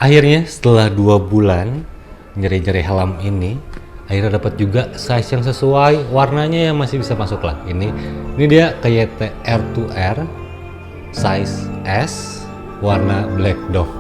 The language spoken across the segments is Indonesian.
Akhirnya setelah 2 bulan nyari-nyari helm ini, akhirnya dapat juga size yang sesuai, warnanya yang masih bisa masuk lah. Ini dia KYT R2R size S warna Black Dove.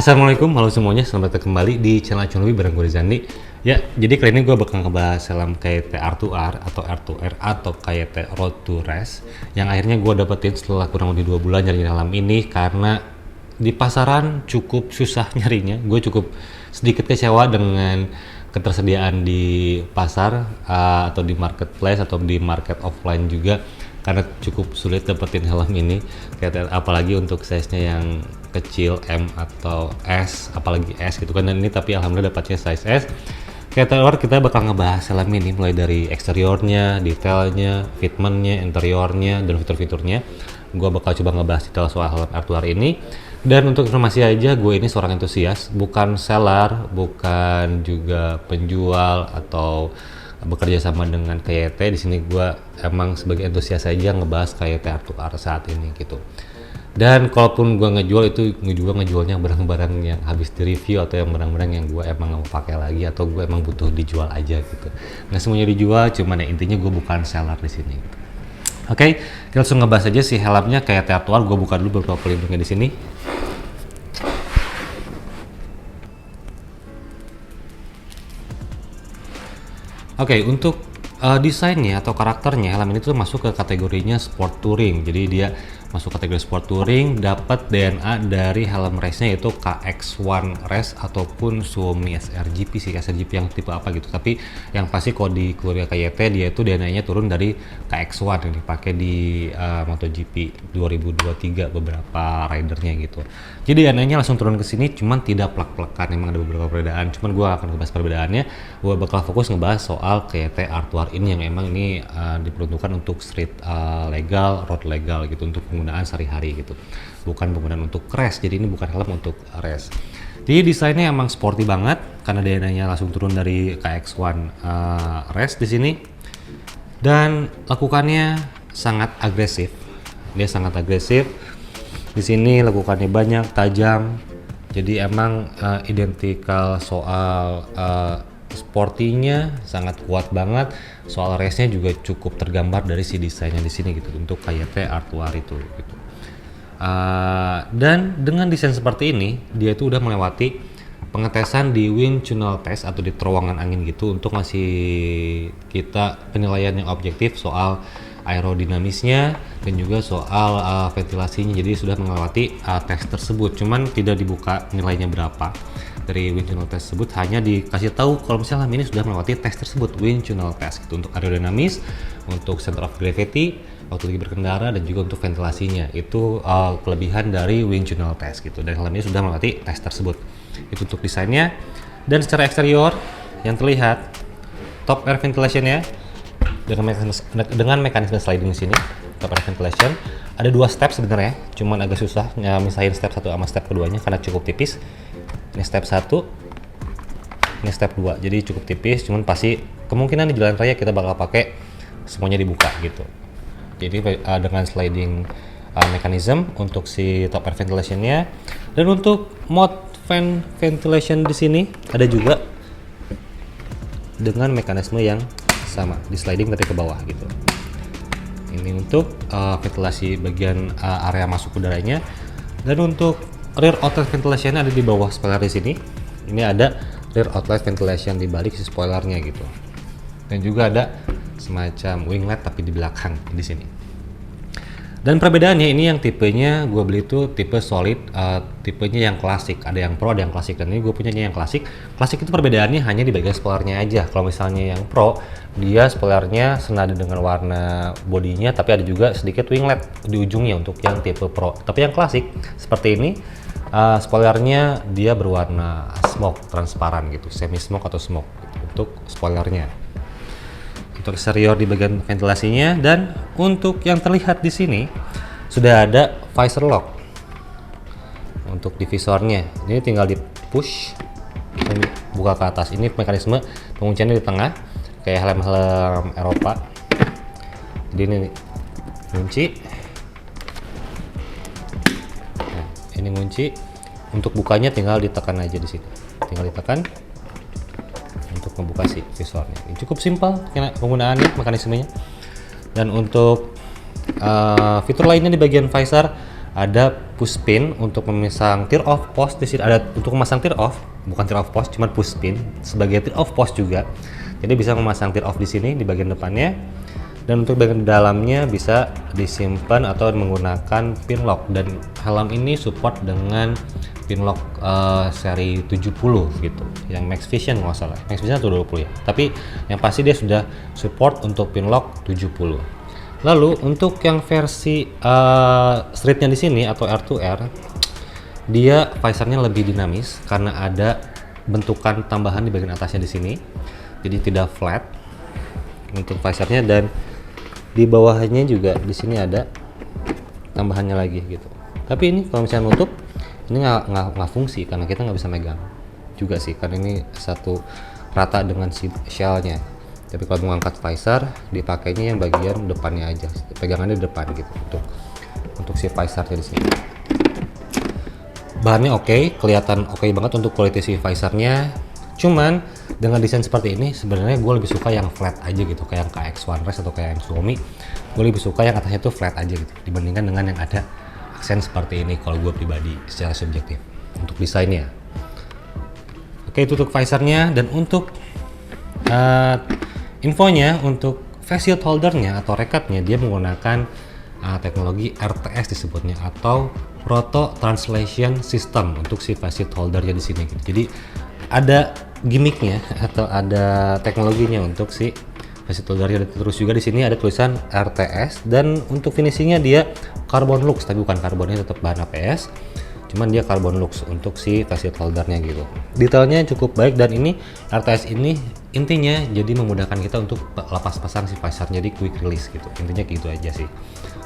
Assalamualaikum, halo semuanya, selamat datang kembali di channel Chunwi bareng gue Rizandi. Ya, jadi kali ini gue bakal ngebahas helm KYT R2R atau R2R atau KYT Road to Race yang akhirnya gue dapetin setelah kurang lebih 2 bulan nyari helm ini karena di pasaran cukup susah nyarinya. Gue cukup sedikit kecewa dengan ketersediaan di pasar atau di marketplace atau di market offline juga, karena cukup sulit dapetin helm ini, apalagi untuk size-nya yang kecil M atau S, apalagi S gitu kan. Dan ini tapi alhamdulillah dapatnya size S. Kita bakal ngebahas helm ini mulai dari eksteriornya, detailnya, fitmentnya, interiornya, dan fitur-fiturnya. Gua bakal coba ngebahas detail soal helm R2R ini. Dan untuk informasi aja, gue ini seorang entusias, bukan seller, bukan juga penjual atau bekerja sama dengan KYT. Di sini gue emang sebagai entusias aja ngebahas KYT R2R saat ini gitu. Dan kalaupun gue ngejualnya barang-barang yang habis di review atau yang barang-barang yang gue emang nggak mau pakai lagi atau gue emang butuh dijual aja gitu. Nggak semuanya dijual, cuman ya intinya gue bukan seller di sini. Oke, kita langsung ngebahas aja si helmnya KYT R2R. Gue buka dulu beberapa pelindungnya di sini. Oke, untuk desainnya atau karakternya, helm ini tuh masuk ke kategorinya sport touring. Jadi dia masuk kategori sport touring, dapat DNA dari helm race-nya yaitu KX1 Race ataupun Suomi SRGP sih, SRGP yang tipe apa gitu. Tapi yang pasti kalau di keluarga KYT dia itu DNA-nya turun dari KX1 yang dipakai di MotoGP 2023 beberapa ridernya gitu. Jadi DNA-nya langsung turun ke sini, cuman tidak plak-plakan. Memang ada beberapa perbedaan, cuman gue akan ngebahas perbedaannya. Gue bakal fokus ngebahas soal KYT R2R ini yang emang ini diperuntukkan untuk street legal, road legal gitu, untuk penggunaan sehari-hari gitu, bukan penggunaan untuk race. Jadi ini bukan helm untuk race. Jadi desainnya emang sporty banget karena DNA-nya langsung turun dari KX1 Race di sini, dan lakukannya sangat agresif. Dia sangat agresif. Di sini lakukannya banyak, tajam. Jadi emang identikal soal sportinya sangat kuat banget. Soal race-nya juga cukup tergambar dari si desainnya di sini gitu untuk KYT R2R itu gitu. Dan dengan desain seperti ini, dia itu udah melewati pengetesan di wind tunnel test atau di terowongan angin gitu untuk ngasih kita penilaian yang objektif soal aerodinamisnya dan juga soal ventilasinya. Jadi sudah melewati tes tersebut, cuman tidak dibuka nilainya berapa dari wind tunnel test tersebut, hanya dikasih tahu kalau misalnya ini sudah melewati tes tersebut, wind tunnel test gitu, untuk aerodinamis, untuk center of gravity waktu lagi berkendara, dan juga untuk ventilasinya. Itu kelebihan dari wind tunnel test gitu, dan helm ini sudah melewati tes tersebut. Itu untuk desainnya. Dan secara eksterior yang terlihat top air ventilation-nya dengan mekanisme sliding di sini. Top air ventilation ada 2 step sebenarnya, cuman agak susah misahin step 1 sama step keduanya karena cukup tipis. Ini step 1, ini step 2, jadi cukup tipis, cuman pasti kemungkinan di jalan raya kita bakal pakai semuanya dibuka gitu. Jadi dengan sliding mechanism untuk si top air ventilation-nya. Dan untuk mode fan ventilation di sini ada juga dengan mekanisme yang sama, di sliding tapi ke bawah gitu. Ini untuk ventilasi bagian area masuk udaranya. Dan untuk rear outlet ventilation ada di bawah spoiler di sini. Ini ada rear outlet ventilation di balik si spoilernya gitu. Dan juga ada semacam winglet tapi di belakang di sini. Dan perbedaannya ini yang tipenya gue beli itu tipe solid, tipenya yang klasik. Ada yang pro, ada yang klasik, dan ini gue punyanya yang klasik. Klasik itu perbedaannya hanya di bagian spoilernya aja. Kalau misalnya yang pro, dia spoilernya senada dengan warna bodinya, tapi ada juga sedikit winglet di ujungnya untuk yang tipe pro. Tapi yang klasik seperti ini, spoilernya dia berwarna smoke, transparan gitu, semi smoke atau smoke gitu, untuk spoilernya. Untuk eksterior di bagian ventilasinya. Dan untuk yang terlihat di sini sudah ada visor lock untuk divisornya ini tinggal di push dan buka ke atas. Ini mekanisme pengunciannya di tengah kayak helm-helm Eropa. Jadi ini kunci, nah, ini kunci. Untuk bukanya tinggal ditekan aja di sini, tinggal ditekan untuk membuka si visornya. Ini cukup simpel penggunaannya, mekanismenya. Dan untuk fitur lainnya di bagian visor ada push pin untuk memasang tear off post. Di sini ada untuk memasang tear off, bukan tear off post, cuma push pin sebagai tear off post juga. Jadi bisa memasang tear off di sini di bagian depannya. Dan untuk bagian dalamnya bisa disimpan atau menggunakan pin lock, dan helm ini support dengan pin lock seri 70 gitu, yang Max Vision nggak salah, Max Vision atau 20 ya, tapi yang pasti dia sudah support untuk pin lock 70. Lalu untuk yang versi streetnya di sini atau R2R, dia visornya lebih dinamis karena ada bentukan tambahan di bagian atasnya di sini, jadi tidak flat untuk visornya. Dan di bawahnya juga di sini ada tambahannya lagi gitu. Tapi ini kalau misalnya nutup ini nggak fungsi karena kita nggak bisa megang juga sih, karena ini satu rata dengan si shellnya. Tapi kalau mengangkat visor dipakainya yang bagian depannya aja, pegangannya di depan gitu untuk si visornya di sini. Bahannya oke, kelihatan oke banget untuk quality si visornya. Cuman dengan desain seperti ini sebenarnya gue lebih suka yang flat aja gitu, kayak yang KX1 Race atau kayak yang Xiaomi. Gue lebih suka yang atasnya tuh flat aja gitu dibandingkan dengan yang ada aksen seperti ini kalau gue pribadi secara subjektif untuk desainnya. Oke, itu untuk visornya. Dan untuk infonya, untuk face shield holdernya atau rekatnya dia menggunakan teknologi RTS disebutnya, atau Roto Translation System untuk si face shield holdernya di sini. Jadi ada gimmicknya atau ada teknologinya untuk si face shield holdernya. Terus juga di sini ada tulisan RTS, dan untuk finishingnya dia carbon lux, tapi bukan karbonnya, tetap bahan APS, cuman dia carbon lux untuk si face shield holdernya gitu. Detailnya cukup baik, dan ini RTS ini intinya jadi memudahkan kita untuk lepas pasang si visor, jadi quick release gitu. Intinya gitu aja sih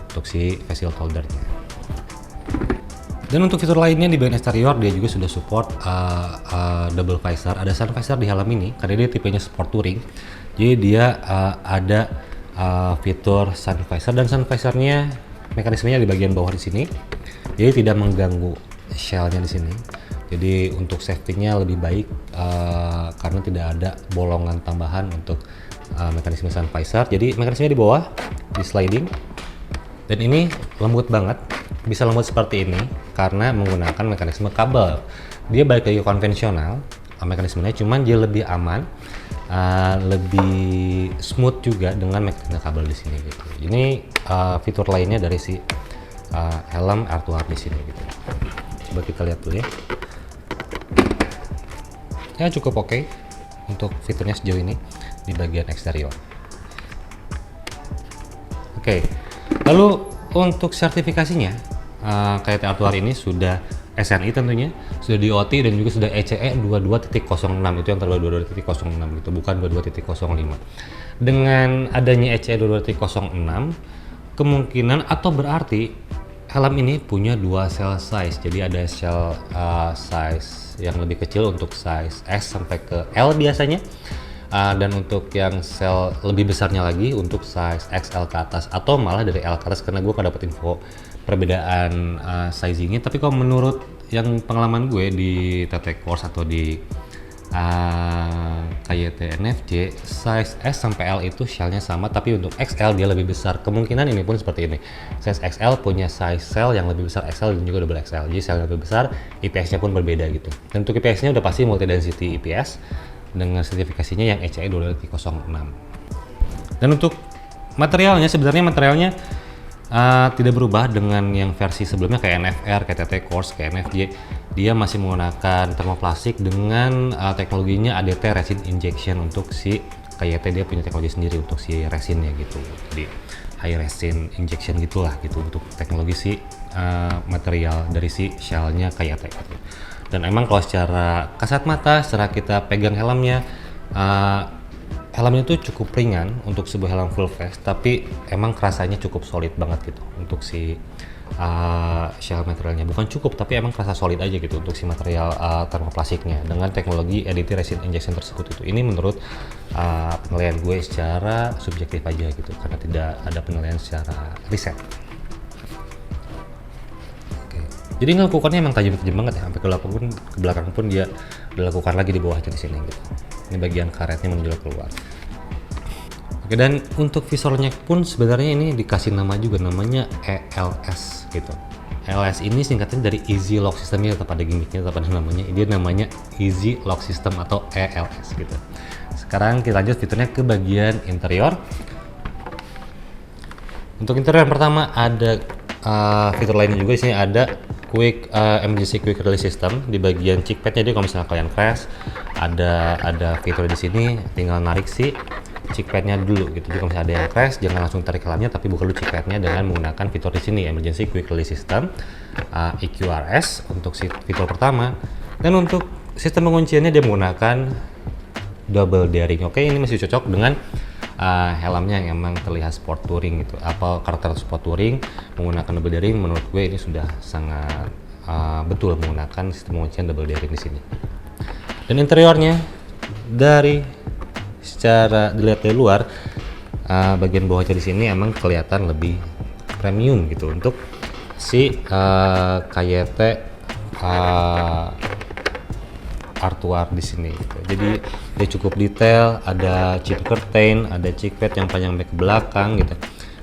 untuk si face shield holdernya. Dan untuk fitur lainnya di bagian eksterior dia juga sudah support double visor. Ada sun visor di helm ini karena dia tipenya sport touring. Jadi dia ada fitur sun visor, dan sun visornya mekanismenya di bagian bawah di sini. Jadi tidak mengganggu shellnya di sini. Jadi untuk safety-nya lebih baik karena tidak ada bolongan tambahan untuk mekanisme sun visor. Jadi mekanismenya di bawah, di sliding. Dan ini lembut banget, bisa lembut seperti ini karena menggunakan mekanisme kabel. Dia balik lagi konvensional mekanismenya, cuman dia lebih aman, lebih smooth juga dengan mekanisme kabel di sini gitu. Ini fitur lainnya dari si helm R2R di sini gitu. Coba kita lihat dulu ya. Ya cukup oke untuk fiturnya sejauh ini di bagian eksterior. Oke. Lalu untuk sertifikasinya, KYT R2R ini sudah SNI tentunya, sudah DOT, dan juga sudah ECE 22.06, itu yang terbaru 22.06 gitu, bukan 22.05. Dengan adanya ECE 22.06, kemungkinan atau berarti helm ini punya dua shell size. Jadi ada shell size yang lebih kecil untuk size S sampai ke L biasanya. Dan untuk yang shell lebih besarnya lagi untuk size XL ke atas, atau malah dari L ke atas, karena gue gak dapet info perbedaan sizingnya. Tapi kalau menurut yang pengalaman gue di TT Course atau di KYT NFC, size S sampai L itu shellnya sama, tapi untuk XL dia lebih besar. Kemungkinan ini pun seperti ini, size XL punya size shell yang lebih besar XL dan juga double XL, jadi shell lebih besar, IPS-nya pun berbeda gitu. Dan untuk IPS-nya udah pasti multi density IPS dengan sertifikasinya yang ECE 22.06. Dan untuk materialnya, sebenarnya materialnya tidak berubah dengan yang versi sebelumnya kayak NFR, kayak TT Course, kayak NFJ. Dia masih menggunakan termoplastik dengan teknologinya ADT resin injection. Untuk si KYT dia punya teknologi sendiri untuk si resinnya gitu. Jadi high resin injection gitulah gitu untuk teknologi si material dari si shellnya KYT gitu. Dan emang kalau secara kasat mata, secara kita pegang helmnya, helmnya itu cukup ringan untuk sebuah helm full face, tapi emang kerasanya cukup solid banget gitu untuk si shell materialnya. Bukan cukup, tapi emang kerasa solid aja gitu untuk si material thermoplastiknya dengan teknologi additive resin injection tersebut. Itu ini menurut penilaian gue secara subjektif aja gitu, karena tidak ada penilaian secara riset. Jadi ngelakukannya emang tajam-tajam banget ya, sampai ke belakang pun dia dilakukan lagi di bawahnya di sini gitu. Ini bagian karetnya menjual keluar. Oke, dan untuk visornya pun sebenarnya ini dikasih nama juga, namanya ELS gitu. ELS ini singkatnya dari Easy Lock System, ya tetap ada gimmicknya, tetap ada namanya. Dia namanya Easy Lock System atau ELS gitu. Sekarang kita lanjut fiturnya ke bagian interior. Untuk interior yang pertama ada fitur lainnya juga. Di sini ada emergency quick release system di bagian cheek padnya. Jadi kalau misalnya kalian crash, ada fitur di sini, tinggal narik si cheek padnya dulu gitu. Jadi kalau misalnya ada yang crash, jangan langsung tarik helmnya, tapi buka dulu cheek padnya dengan menggunakan fitur di sini, emergency quick release system EQRS untuk fitur pertama. Dan untuk sistem pengunciannya dia menggunakan double daring. Oke, ini masih cocok dengan helmnya yang emang terlihat sport touring gitu, apa karakter sport touring menggunakan double daring. Menurut gue ini sudah sangat betul menggunakan sistem penguncian double daring di sini. Dan interiornya dari secara dilihat dari luar, bagian bawahnya di sini emang kelihatan lebih premium gitu untuk si KYT R2R di sini gitu. Jadi dia cukup detail, ada chip curtain, ada cheek pad yang panjang ke belakang gitu.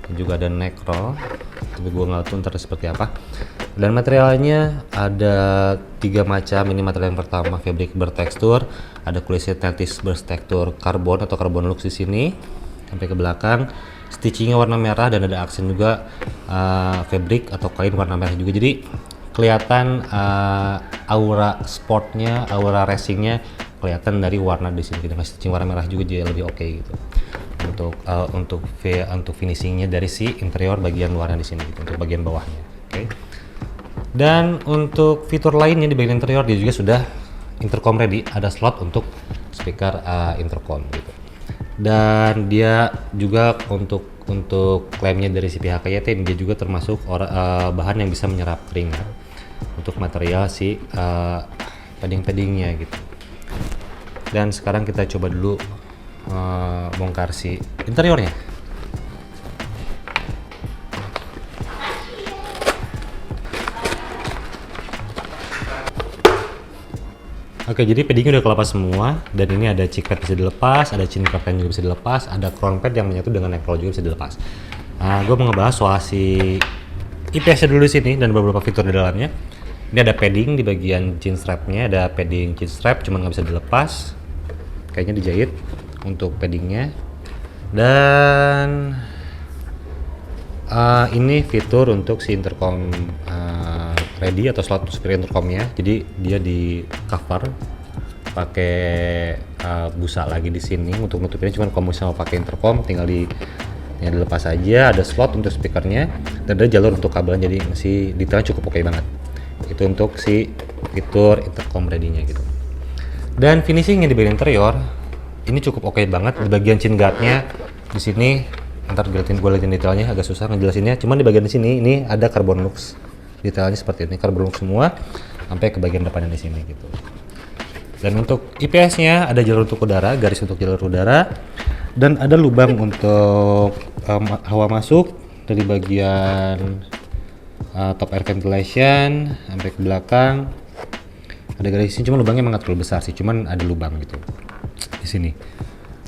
Dan juga ada neck roll. Tapi gue nggak tahu ntar seperti apa. Dan materialnya ada 3 macam. Ini material yang pertama fabric bertekstur, ada kulit sintetis bertekstur karbon atau karbon lux di sini sampai ke belakang. Stitchingnya warna merah dan ada aksen juga fabric atau kain warna merah juga. Jadi kelihatan aura sportnya, aura racingnya kelihatan dari warna di sini. Dengan stitching warna merah juga jadi lebih oke gitu. Untuk finishingnya dari si interior bagian luarnya di sini gitu, untuk bagian bawahnya. Oke. Dan untuk fitur lainnya di bagian interior dia juga sudah intercom ready, ada slot untuk speaker intercom gitu. Dan dia juga untuk klaimnya dari si pihak KYT, dia juga termasuk bahan yang bisa menyerap keringat untuk material si padding-paddingnya gitu. Dan sekarang kita coba dulu bongkar si interiornya. Oke, jadi paddingnya udah kelepas semua, dan ini ada cheek pad bisa dilepas, ada chin curtain juga bisa dilepas, ada crown pad yang menyatu dengan neck roll juga bisa dilepas. Nah, gue mau ngebahas soal si IPS-nya dulu di sini dan beberapa fitur di dalamnya. Ini ada padding di bagian chin strap-nya, ada padding chin strap, cuman nggak bisa dilepas, kayaknya dijahit untuk paddingnya. Dan ini fitur untuk si intercom ready atau slot speaker intercomnya. Jadi dia di cover pakai busa lagi di sini untuk nutupinnya. Cuman kalau misalnya mau pakai intercom tinggal dilepas aja. Ada slot untuk speakernya dan ada jalur untuk kabelnya, jadi masih detailnya cukup oke banget. Itu untuk si fitur intercom ready-nya gitu. Dan finishingnya di bagian interior ini cukup oke banget. Di bagian chin guard-nya di sini, ntar gue liatin detailnya, agak susah ngejelasinnya. Cuman di bagian sini ini ada carbon lux, detailnya seperti ini, carbon lux semua sampai ke bagian depannya di sini gitu. Dan untuk IPS-nya ada jalur untuk udara, garis untuk jalur udara, dan ada lubang untuk hawa masuk dari bagian top air ventilation sampai ke belakang. Ada garis sini, cuma lubangnya emang nggak terlalu besar sih, cuman ada lubang gitu di sini.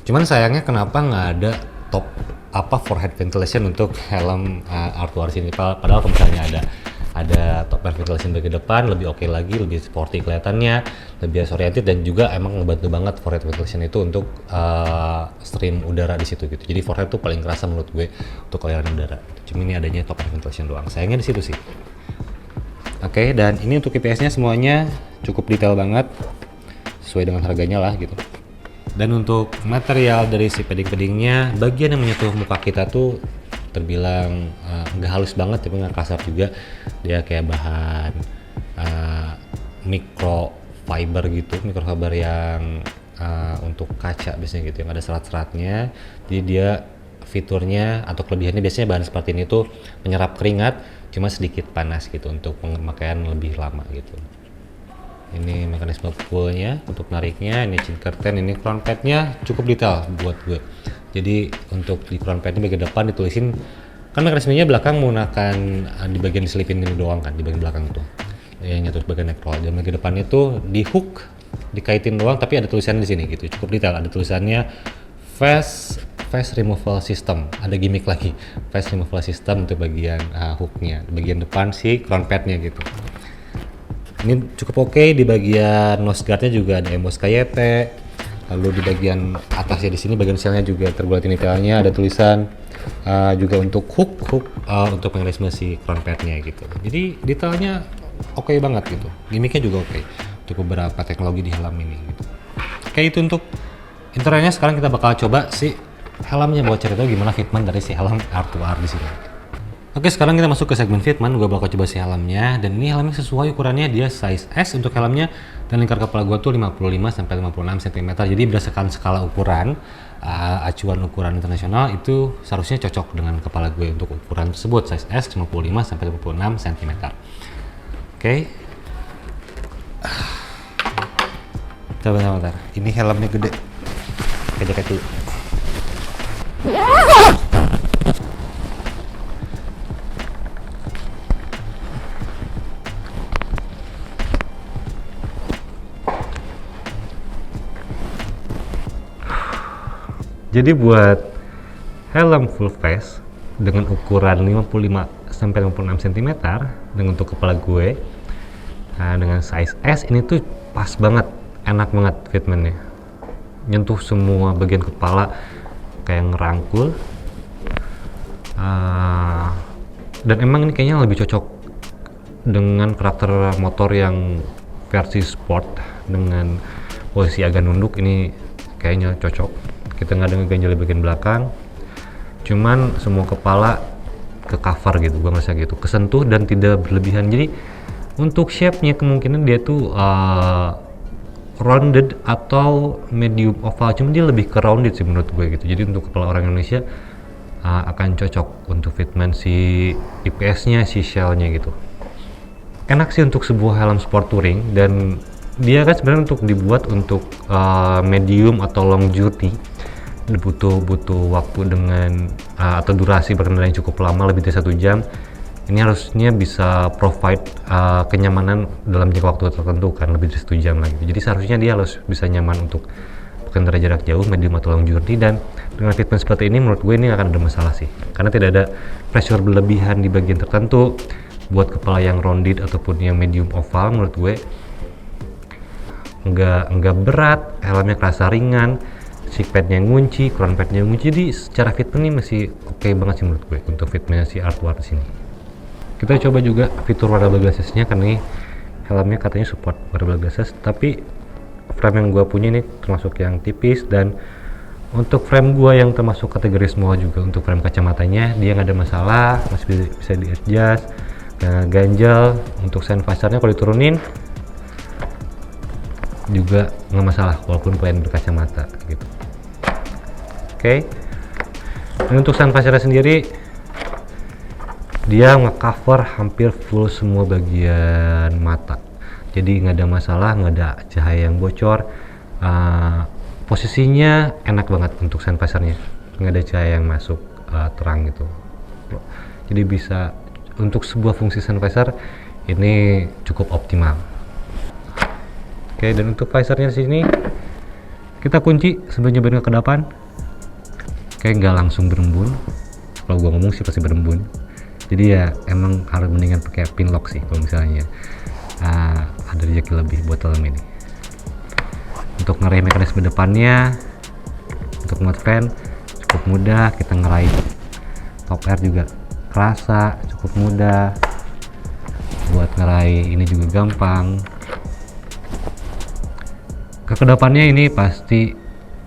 Cuman sayangnya kenapa nggak ada top forehead ventilation untuk helm R2R sini. Padahal kalau misalnya ada top air ventilation bagian depan, lebih oke lagi, lebih sporty kelihatannya, lebih oriented, dan juga emang ngebantu banget forehead ventilation itu untuk stream udara di situ gitu. Jadi forehead tuh paling kerasa menurut gue untuk aliran udara. Cuma ini adanya top air ventilation doang. Sayangnya di situ sih. Oke, dan ini untuk IPS-nya semuanya cukup detail banget, sesuai dengan harganya lah gitu. Dan untuk material dari si padding-paddingnya, bagian yang menyentuh muka kita tuh terbilang nggak halus banget, tapi nggak kasar juga. Dia kayak bahan microfiber gitu, microfiber yang untuk kaca biasanya gitu, yang ada serat-seratnya. Jadi dia fiturnya atau kelebihannya biasanya bahan seperti ini tuh menyerap keringat cuma sedikit panas gitu untuk pemakaian lebih lama gitu. Ini mekanisme pullnya untuk nariknya, ini chin curtain, ini crown padnya cukup detail buat gue. Jadi untuk di crown padnya bagian depan ditulisin, kan mekanismenya belakang menggunakan di bagian diselipin ini doang kan, di bagian belakang tuh yang nyatu bagian neck roll, dan bagian depannya tuh di hook dikaitin doang, tapi ada tulisannya di sini gitu, cukup detail. Ada tulisannya face removal system, ada gimmick lagi, face removal system untuk bagian hooknya, bagian depan si crown padnya gitu. Ini cukup oke. Di bagian nose guardnya juga ada emboss KYT, lalu di bagian atasnya di sini bagian shellnya juga terbuatin detailnya, ada tulisan juga untuk hook untuk mekanisme si crown padnya gitu. Jadi detailnya oke banget gitu, gimmicknya juga oke untuk beberapa teknologi di helm ini gitu. Oke, itu untuk intronya. Sekarang kita bakal coba si helmnya, buat cari tahu gimana fitment dari si helm R2R di sini. Oke, sekarang kita masuk ke segmen fitment. Gue bakal coba si helmnya, dan ini helmnya sesuai ukurannya, dia size S untuk helmnya, dan lingkar kepala gue tuh 55 sampai 56 cm. Jadi berdasarkan skala ukuran acuan ukuran internasional itu seharusnya cocok dengan kepala gue untuk ukuran tersebut, size S 55 sampai 56 cm. Oke. Bentar. Ini helmnya gede. Kayak dulu. Jadi buat helm full face dengan ukuran 55 sampai 56 cm dengan untuk kepala gue dengan size S ini tuh pas banget, enak banget fitmentnya, nyentuh semua bagian kepala kayak ngerangkul, dan emang ini kayaknya lebih cocok dengan karakter motor yang versi sport dengan posisi agak nunduk. Ini kayaknya cocok, kita nggak ada ngeganjel di bagian belakang, cuman semua kepala ke cover gitu, gua ngerasa gitu, kesentuh dan tidak berlebihan. Jadi untuk shape-nya kemungkinan dia tuh rounded atau medium oval, cuma dia lebih ke rounded sih menurut gue gitu. Jadi untuk kepala orang Indonesia akan cocok untuk fitment si IPS-nya, si shell-nya gitu. Enak sih untuk sebuah helm sport touring, dan dia kan sebenarnya untuk dibuat untuk medium atau long journey, butuh waktu dengan atau durasi berkendara yang cukup lama, lebih dari 1 jam. Ini harusnya bisa provide kenyamanan dalam jangka waktu tertentu kan, lebih dari 1 jam lagi. Jadi seharusnya dia harus bisa nyaman untuk berkendara jarak jauh, medium atau long journey. Dan dengan fitment seperti ini menurut gue ini akan ada masalah sih, karena tidak ada pressure berlebihan di bagian tertentu. Buat kepala yang rounded ataupun yang medium oval, menurut gue nggak berat, helmnya kerasa ringan, seat padnya ngunci, crown padnya ngunci. Jadi secara fitment ini masih oke banget sih menurut gue untuk fitmentnya si R2R di sini. Kita coba juga fitur wearable glasses-nya, karena ini helmnya katanya support wearable glasses, tapi frame yang gue punya ini termasuk yang tipis, dan untuk frame gue yang termasuk kategori small juga, untuk frame kacamatanya dia nggak ada masalah, masih bisa di adjust, ganjal. Untuk sun visor-nya kalau diturunin juga nggak masalah walaupun pengen berkacamata gitu. Oke. Dan untuk sun visor sendiri dia nge-cover hampir full semua bagian mata, jadi nggak ada masalah, nggak ada cahaya yang bocor. Posisinya enak banget untuk sun visor-nya, nggak ada cahaya yang masuk terang gitu. Jadi bisa untuk sebuah fungsi sun visor ini cukup optimal. Oke, dan untuk visornya di sini kita kunci sebelum nyobain ke depan. Oke, nggak langsung berembun. Kalau gua ngomong sih pasti berembun. Jadi ya emang harus mendingan pakai pin lock sih kalau misalnya ada rezeki lebih buat helm ini. Untuk ngeraih mekanisme depannya, untuk mode fan cukup mudah, kita ngeraih top air juga kerasa cukup mudah, buat ngeraih ini juga gampang. Kedepannya ini pasti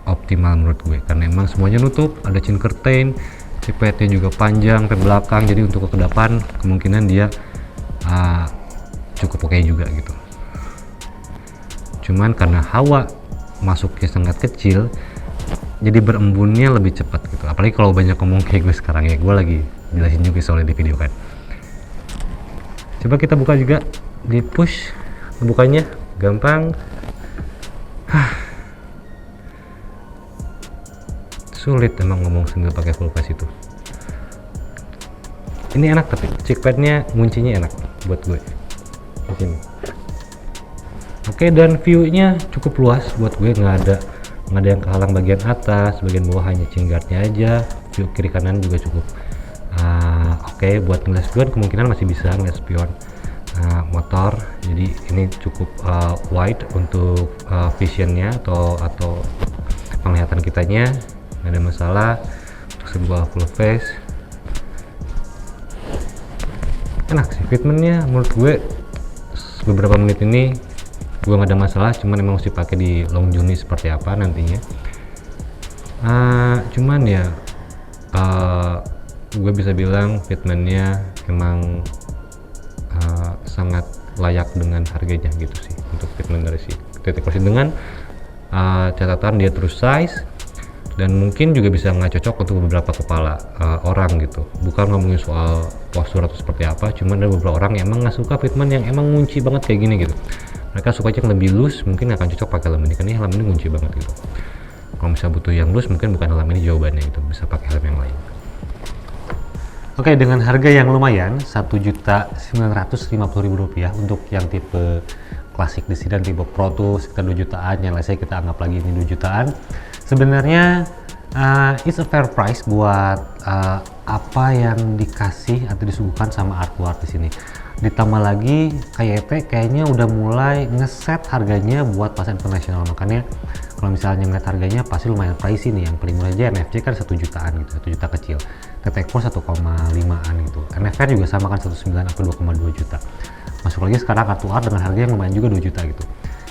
optimal menurut gue, karena emang semuanya nutup, ada chin curtain, si padnya juga panjang ke belakang, jadi untuk ke depan kemungkinan dia cukup oke juga gitu. Cuman karena hawa masuknya sangat kecil, jadi berembunnya lebih cepat gitu. Apalagi kalau banyak ngomong kayak gue sekarang ya, gue lagi jelasin juga soalnya di video kan. Coba kita buka juga, di push, bukanya gampang. Sulit emang ngomong sambil pakai full face itu. Ini enak tapi cheekpadnya nguncinya enak buat gue. Begini. Oke, dan view-nya cukup luas buat gue, nggak ada yang kehalang bagian atas, bagian bawah hanya cingguardnya aja. View kiri kanan juga cukup oke. Buat ngeliat spion kemungkinan masih bisa ngeliat spion motor. Jadi ini cukup wide untuk visionnya atau penglihatan kitanya, nggak ada masalah untuk sebuah full face. Enak sih fitmentnya menurut gue. Beberapa menit ini gue nggak ada masalah, cuman emang mesti pakai di long journey seperti apa nantinya. Cuman ya gue bisa bilang fitmentnya emang sangat layak dengan harganya gitu sih untuk fitment dari si TT Cross dengan catatan dia terus size, dan mungkin juga bisa nggak cocok untuk beberapa kepala orang gitu. Bukan ngomongin soal postur atau seperti apa, cuman ada beberapa orang yang emang nggak suka fitment yang emang ngunci banget kayak gini gitu. Mereka suka yang lebih loose, mungkin akan cocok pakai helm ini, karena helm ini ngunci banget gitu. Kalau misalnya butuh yang loose, mungkin bukan helm ini jawabannya gitu, bisa pakai helm yang lain. Oke, dengan harga yang lumayan, Rp1.950.000 untuk yang tipe klasik di sini, dan tipe Pro tuh sekitar 2 jutaan, yang lainnya kita anggap lagi ini 2 jutaan. Sebenarnya it's a fair price buat apa yang dikasih atau disuguhkan sama Artuar di sini. Ditambah lagi KYT kayaknya udah mulai ngeset harganya buat pasar internasional, makanya kalau misalnya ngeliat harganya pasti lumayan pricey nih. Yang paling murah aja NFC kan 1 jutaan gitu, 1 juta kecil. TT Cross 1,5an gitu. NFR juga sama kan 1,9 atau 2,2 juta. Masuk lagi sekarang Artuar dengan harga yang lumayan juga 2 juta gitu.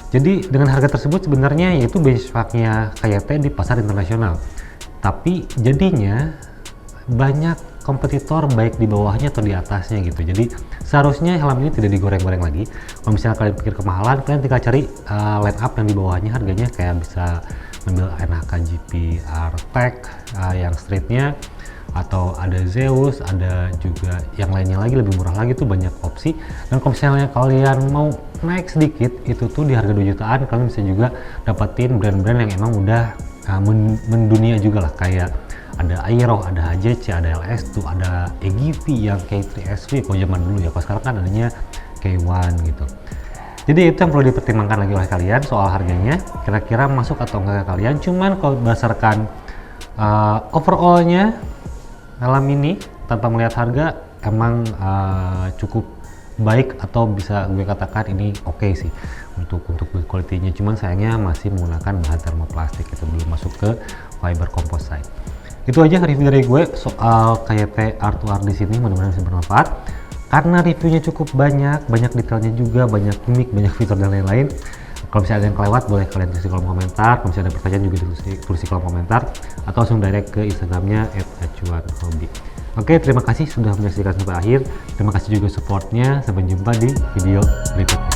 Jadi dengan harga tersebut sebenarnya yaitu benchmarknya KYT di pasar internasional. Tapi jadinya banyak kompetitor baik di bawahnya atau di atasnya gitu. Jadi seharusnya helm ini tidak digoreng-goreng lagi. Kalau misalnya kalian pikir kemahalan, kalian tinggal cari line up yang di bawahnya harganya kayak bisa ambil NHK GPR Tech yang streetnya, atau ada Zeus, ada juga yang lainnya lagi lebih murah lagi, tuh banyak opsi. Dan kalau misalnya kalian mau naik sedikit, itu tuh di harga 2 jutaan kalian bisa juga dapetin brand-brand yang emang udah mendunia juga lah, kayak ada Aero, ada HJC, ada LS2, ada EGV yang K3SV kalau zaman dulu ya. Kalau sekarang kan adanya K1 gitu. Jadi itu yang perlu dipertimbangkan lagi oleh kalian soal harganya, kira-kira masuk atau enggak ke kalian. Cuman kalau berdasarkan overallnya helm ini tanpa melihat harga emang cukup baik, atau bisa gue katakan ini oke sih untuk build quality-nya. Cuman sayangnya masih menggunakan bahan termoplastik, itu belum masuk ke fiber composite. Itu aja review dari gue soal KYT R2R di sini, mudah-mudahan bisa bermanfaat. Karena reviewnya cukup banyak detailnya juga, banyak gimmick, banyak fitur dan lain-lain. Kalau misalnya ada yang kelewat, boleh kalian tulis di kolom komentar. Kalau misalnya ada pertanyaan juga tulis di kolom komentar, atau langsung direct ke Instagramnya @acuanhobi. Oke, terima kasih sudah menyaksikan sampai akhir. Terima kasih juga supportnya. Sampai jumpa di video berikutnya.